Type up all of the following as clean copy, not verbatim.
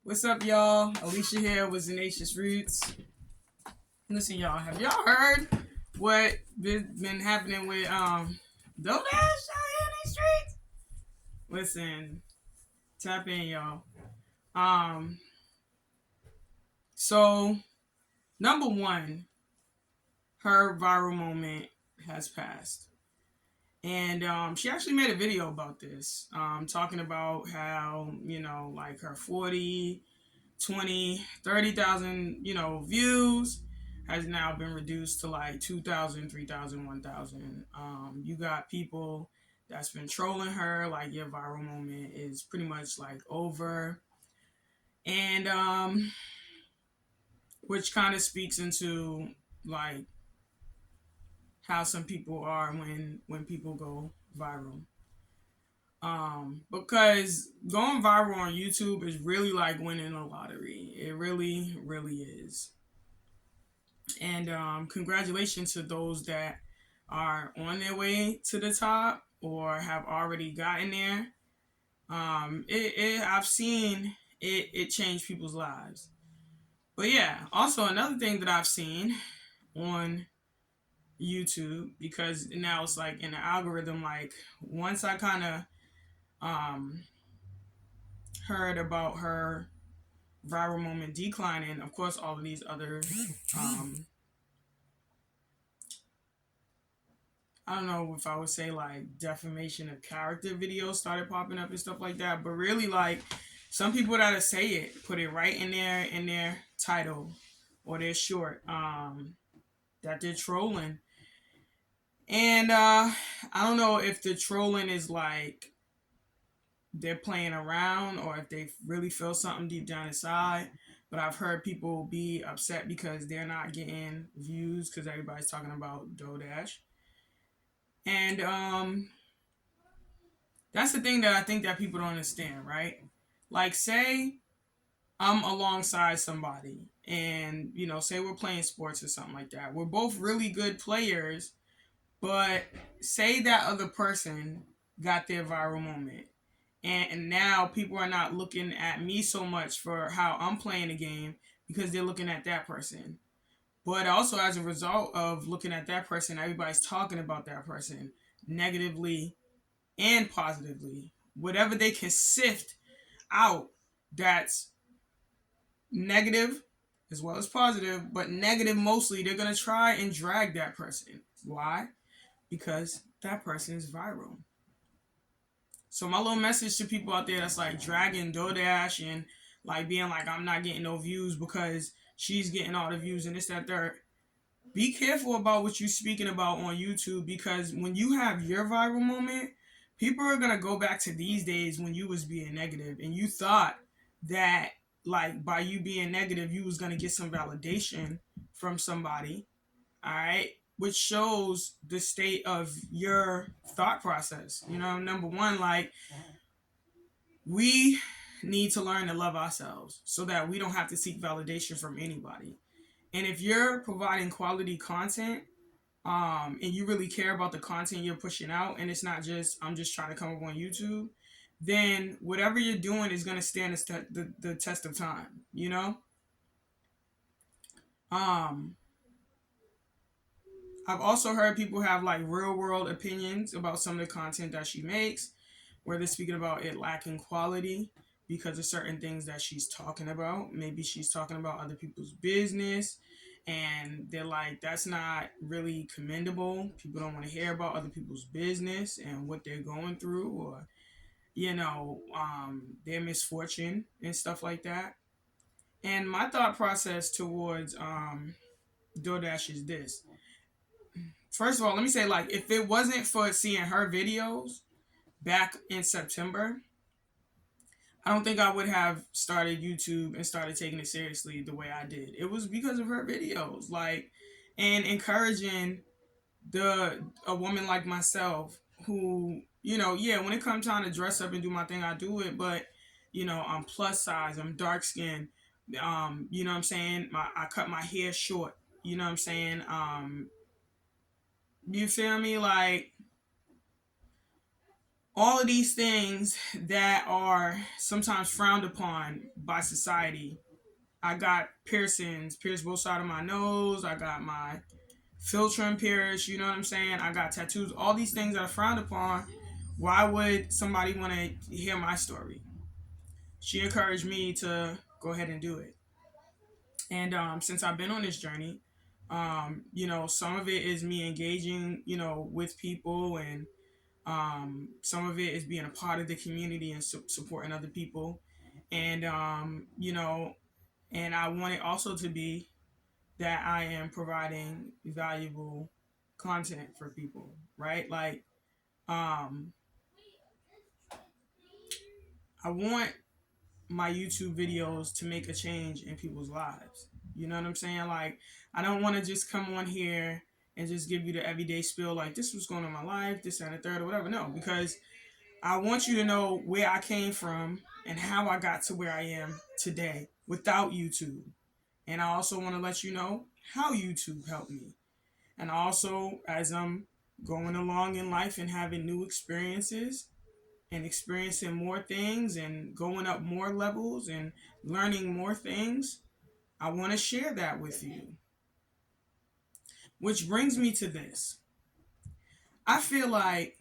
What's up, y'all? Alicia here with Zenacious Roots. Listen, y'all, have y'all heard what been happening with DoorDash out here in these streets? Listen, tap in, y'all. Um, so number one, her viral moment has passed. And she actually made a video about this, talking about how, like her 40, 20, 30,000, views has now been reduced to like 2,000, 3,000, 1,000. You got people that's been trolling her, like your viral moment is pretty much like over. And which kind of speaks into like how some people are when people go viral. Because going viral on YouTube is really like winning a lottery. It really, really is. And congratulations to those that are on their way to the top or have already gotten there. I've seen it change people's lives. But yeah, also another thing that I've seen on YouTube, because now it's like in the algorithm, like once I kind of um, heard about her viral moment declining, of course, all of these other I don't know if I would say like defamation of character videos started popping up and stuff like that, but really like some people that say it put it right in their title or their short that they're trolling. And I don't know if the trolling is like they're playing around or if they really feel something deep down inside. But I've heard people be upset because they're not getting views because everybody's talking about DoorDash. And that's the thing that I think that people don't understand, right? Like, say I'm alongside somebody and, say we're playing sports or something like that. We're both really good players, but say that other person got their viral moment. And now people are not looking at me so much for how I'm playing the game because they're looking at that person. But also, as a result of looking at that person, everybody's talking about that person negatively and positively. Whatever they can sift out that's negative as well as positive, but negative mostly, they're going to try and drag that person. Why? Because that person is viral. So my little message to people out there that's like dragging DoorDash and like being like, I'm not getting no views because she's getting all the views and this, that, third. Be careful about what you're speaking about on YouTube, because when you have your viral moment, people are going to go back to these days when you was being negative and you thought that like by you being negative, you was going to get some validation from somebody. All right. Which shows the state of your thought process. Number one, like we need to learn to love ourselves so that we don't have to seek validation from anybody. And if you're providing quality content, and you really care about the content you're pushing out, and it's not just I'm just trying to come up on YouTube, then whatever you're doing is going to stand the test of time. Um, I've also heard people have like real world opinions about some of the content that she makes, where they're speaking about it lacking quality because of certain things that she's talking about. Maybe she's talking about other people's business and they're like, that's not really commendable. People don't want to hear about other people's business and what they're going through, or their misfortune and stuff like that. And my thought process towards DoorDash is this. First of all, let me say, like, if it wasn't for seeing her videos back in September, I don't think I would have started YouTube and started taking it seriously the way I did. It was because of her videos, like, and encouraging a woman like myself who, yeah, when it comes time to dress up and do my thing, I do it, but I'm plus size, I'm dark skinned, you know what I'm saying? I cut my hair short, you know what I'm saying? You feel me? Like, all of these things that are sometimes frowned upon by society. I got piercings, pierced both sides of my nose. I got my filtering pierced, you know what I'm saying? I got tattoos, all these things that are frowned upon. Why would somebody want to hear my story? She encouraged me to go ahead and do it. And since I've been on this journey, some of it is me engaging, with people, and some of it is being a part of the community and supporting other people. And, and I want it also to be that I am providing valuable content for people, right? Like, I want my YouTube videos to make a change in people's lives. You know what I'm saying? Like, I don't want to just come on here and just give you the everyday spill, like, this was going on in my life, this and the third, or whatever. No, because I want you to know where I came from and how I got to where I am today without YouTube. And I also want to let you know how YouTube helped me. And also, as I'm going along in life and having new experiences and experiencing more things and going up more levels and learning more things, I want to share that with you. Which brings me to this. I feel like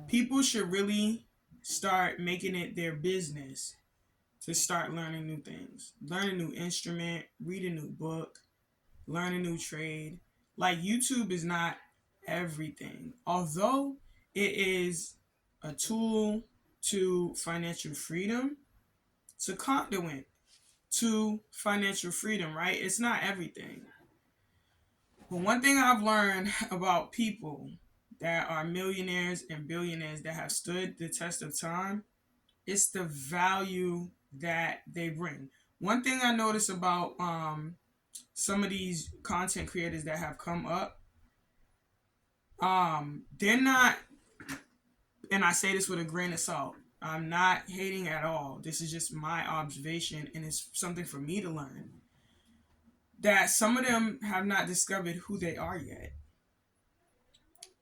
people should really start making it their business to start learning new things, learn a new instrument, read a new book, learn a new trade. Like, YouTube is not everything. Although it is a tool to financial freedom, it's a conduit to financial freedom, right? It's not everything. But one thing I've learned about people that are millionaires and billionaires that have stood the test of time, it's the value that they bring. One thing I notice about some of these content creators that have come up, they're not, and I say this with a grain of salt, I'm not hating at all. This is just my observation, and it's something for me to learn. That some of them have not discovered who they are yet.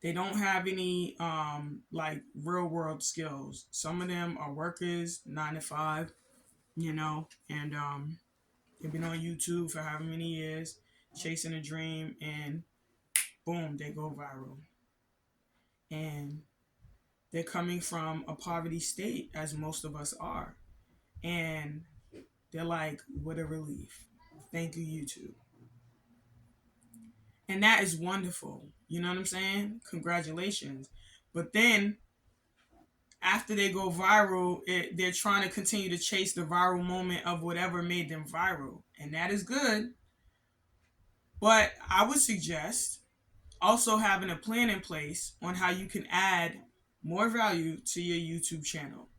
They don't have any like real world skills. Some of them are workers, 9 to 5, and they've been on YouTube for however many years, chasing a dream, and boom, they go viral. And they're coming from a poverty state, as most of us are. And they're like, what a relief. Thank you, YouTube. And that is wonderful. You know what I'm saying? Congratulations. But then after they go viral, they're trying to continue to chase the viral moment of whatever made them viral. And that is good. But I would suggest also having a plan in place on how you can add more value to your YouTube channel,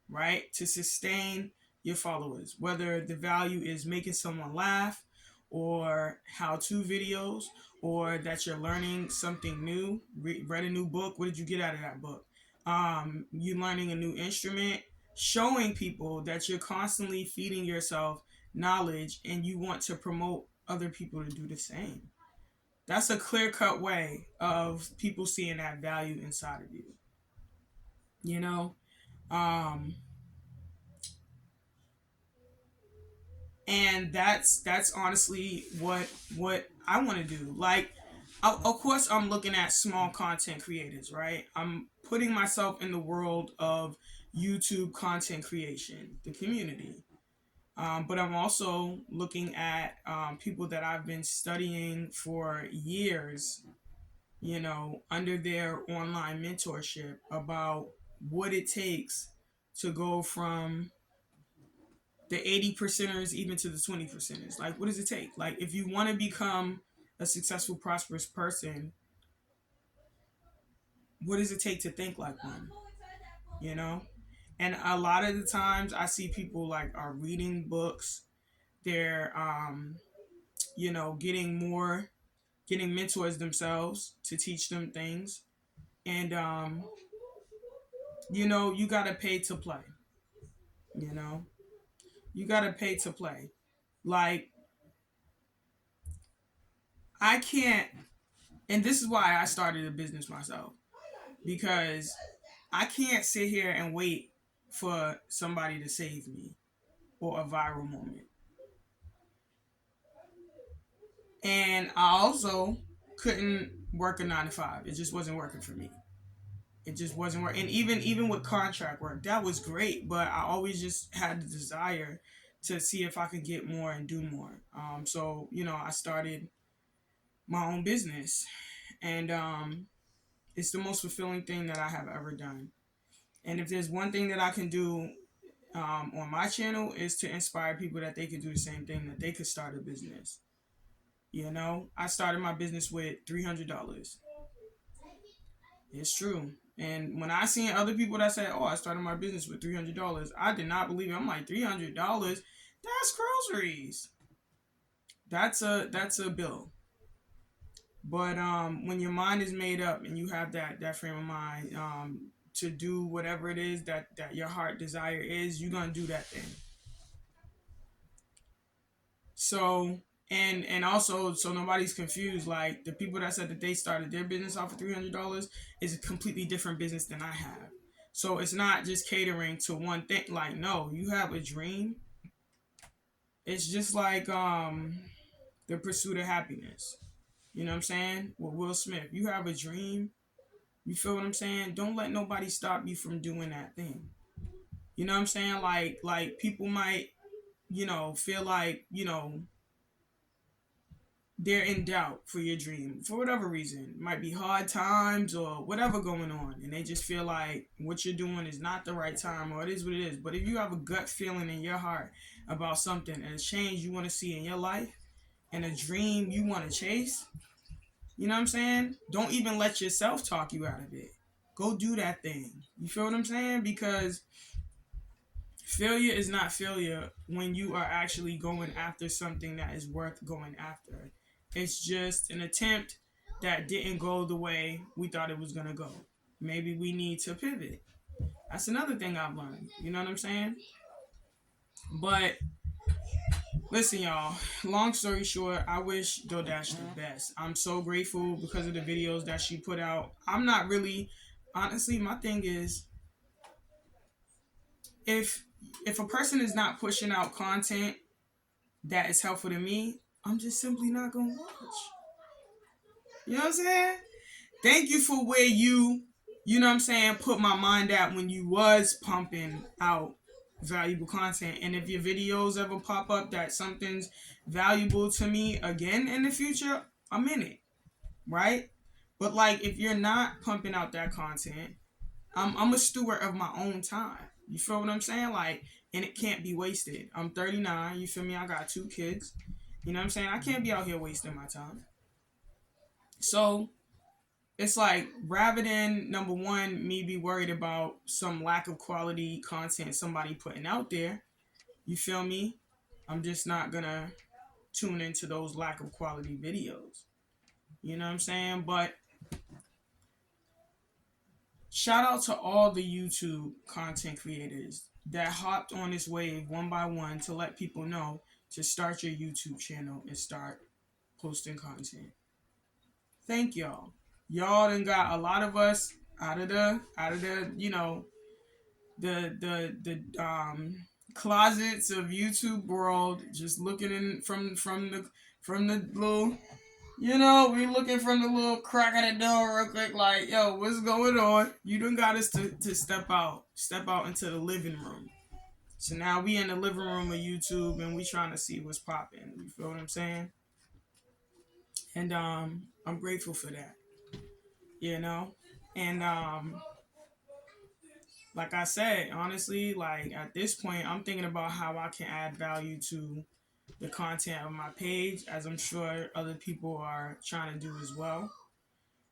right? To sustain your followers, whether the value is making someone laugh, or how-to videos, or that you're learning something new, read a new book. What did you get out of that book? You learning a new instrument, showing people that you're constantly feeding yourself knowledge and you want to promote other people to do the same. That's a clear-cut way of people seeing that value inside of you. You know, and that's honestly what I want to do. Like, of course, I'm looking at small content creators, right? I'm putting myself in the world of YouTube content creation, the community. But I'm also looking at people that I've been studying for years, under their online mentorship, about what it takes to go from the 80 percenters even to the 20 percenters. Like, what does it take? Like, if you want to become a successful, prosperous person, what does it take to think like one? You know? And a lot of the times I see people like are reading books, they're getting mentors themselves to teach them things. And you gotta pay to play. You know? You gotta pay to play. Like, I can't, and this is why I started a business myself, because I can't sit here and wait for somebody to save me or a viral moment. And I also couldn't work a 9 to 5. It just wasn't working for me. It just wasn't working. And even with contract work, that was great, but I always just had the desire to see if I could get more and do more. So I started my own business, and it's the most fulfilling thing that I have ever done. And if there's one thing that I can do on my channel is to inspire people that they could do the same thing, that they could start a business. I started my business with $300. It's true. And when I seen other people that said, "Oh, I started my business with $300," I did not believe it. I'm like, $300? That's groceries. That's a bill. But when your mind is made up and you have that frame of mind to do whatever it is that your heart desire is, you're gonna do that thing. So and also, so nobody's confused, like the people that said that they started their business off of $300 is a completely different business than I have. So it's not just catering to one thing. Like, no, you have a dream. It's just like the pursuit of happiness. You know what I'm saying? With Will Smith, you have a dream. You feel what I'm saying? Don't let nobody stop you from doing that thing. You know what I'm saying? Like people might, feel like, they're in doubt for your dream for whatever reason. It might be hard times or whatever going on, and they just feel like what you're doing is not the right time, or it is what it is. But if you have a gut feeling in your heart about something and a change you want to see in your life and a dream you want to chase, you know what I'm saying? Don't even let yourself talk you out of it. Go do that thing. You feel what I'm saying? Because failure is not failure when you are actually going after something that is worth going after. It's just an attempt that didn't go the way we thought it was going to go. Maybe we need to pivot. That's another thing I've learned. You know what I'm saying? But listen, y'all. Long story short, I wish DoDash the best. I'm so grateful because of the videos that she put out. I'm not really, honestly, my thing is, if a person is not pushing out content that is helpful to me, I'm just simply not gonna watch. You know what I'm saying? Thank you for where you know what I'm saying, put my mind at when you was pumping out valuable content. And if your videos ever pop up that something's valuable to me again in the future, I'm in it. Right? But like, if you're not pumping out that content, I'm a steward of my own time. You feel what I'm saying? Like, and it can't be wasted. I'm 39. You feel me? I got 2 kids. You know what I'm saying? I can't be out here wasting my time. So it's like, rather than, number one, me be worried about some lack of quality content somebody putting out there, you feel me? I'm just not gonna tune into those lack of quality videos. You know what I'm saying? But shout out to all the YouTube content creators that hopped on this wave one by one to let people know to start your YouTube channel and start posting content. Thank y'all. Y'all done got a lot of us out of the the closets of YouTube world, just looking in from the little, we looking from the little crack of the door real quick, like, yo, what's going on? You done got us to step out into the living room. So now we in the living room of YouTube and we trying to see what's popping. You feel what I'm saying? And I'm grateful for that. And like I said, honestly, like at this point, I'm thinking about how I can add value to the content of my page, as I'm sure other people are trying to do as well.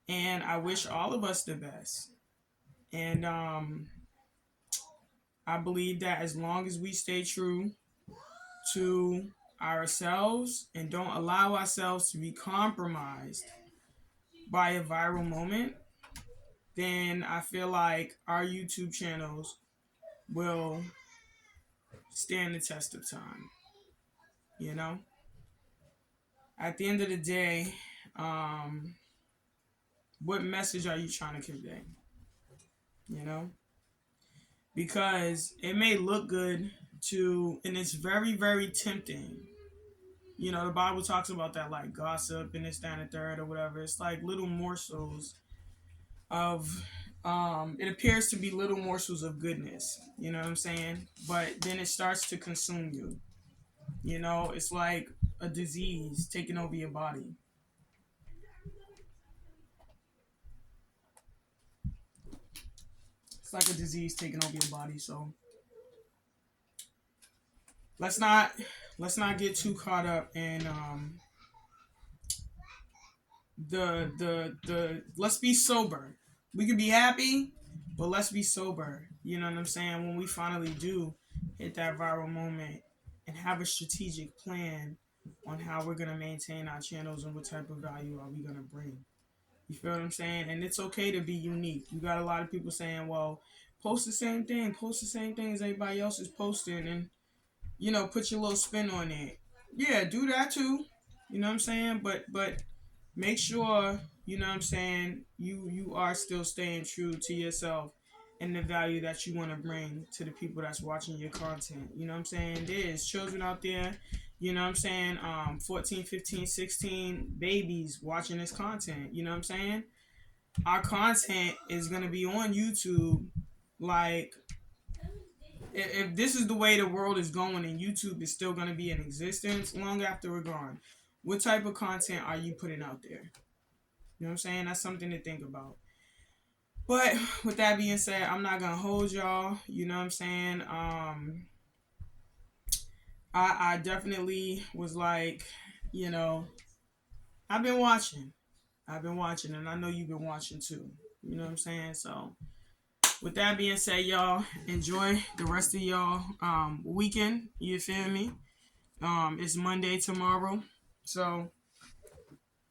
And I wish all of us the best. And I believe that as long as we stay true to ourselves and don't allow ourselves to be compromised by a viral moment, then I feel like our YouTube channels will stand the test of time. At the end of the day, what message are you trying to convey? you know, because it may look good to, and it's very, very tempting. You know, the Bible talks about that, like gossip and this, that, and the third, or whatever. It's like little morsels of, it appears to be little morsels of goodness. You know what I'm saying? But then it starts to consume you. You know, it's like a disease taking over your body. It's like a disease taking over your body. So let's not get too caught up in the let's be sober. We could be happy, but let's be sober. You know what I'm saying? When we finally do hit that viral moment and have a strategic plan on how we're gonna maintain our channels and what type of value are we gonna bring. You feel what I'm saying? And it's okay to be unique. You got a lot of people saying, well, post the same thing, as everybody else is posting, and put your little spin on it. Yeah, do that too. You know what I'm saying? But make sure, you know what I'm saying, you are still staying true to yourself and the value that you want to bring to the people that's watching your content. You know what I'm saying? There's children out there, you know what I'm saying, 14, 15, 16 babies watching this content. You know what I'm saying? Our content is going to be on YouTube. Like, if this is the way the world is going and YouTube is still going to be in existence long after we're gone, what type of content are you putting out there? You know what I'm saying? That's something to think about. But with that being said, I'm not gonna hold y'all. You know what I'm saying? I definitely was like, you know, I've been watching. And I know you've been watching too. You know what I'm saying? So with that being said, y'all, enjoy the rest of y'all weekend. You feel me? It's Monday tomorrow. So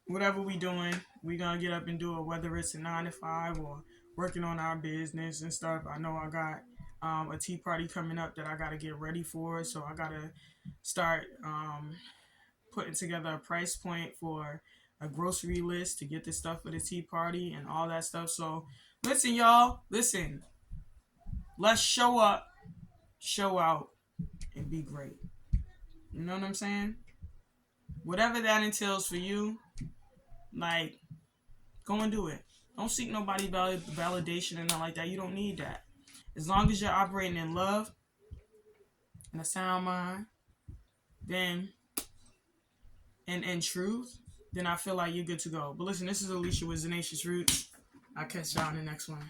whatever we doing, we gonna get up and do it, whether it's a 9 to 5 or working on our business and stuff. I know I got a tea party coming up that I gotta get ready for, so I gotta start putting together a price point for a grocery list to get the stuff for the tea party and all that stuff. So listen, y'all, listen. Let's show up, show out, and be great. You know what I'm saying? Whatever that entails for you, like, go and do it. Don't seek nobody validation and nothing like that. You don't need that. As long as you're operating in love and a sound mind, then and truth, then I feel like you're good to go. But listen, this is Alicia with Zanacious Roots. I'll catch y'all in the next one.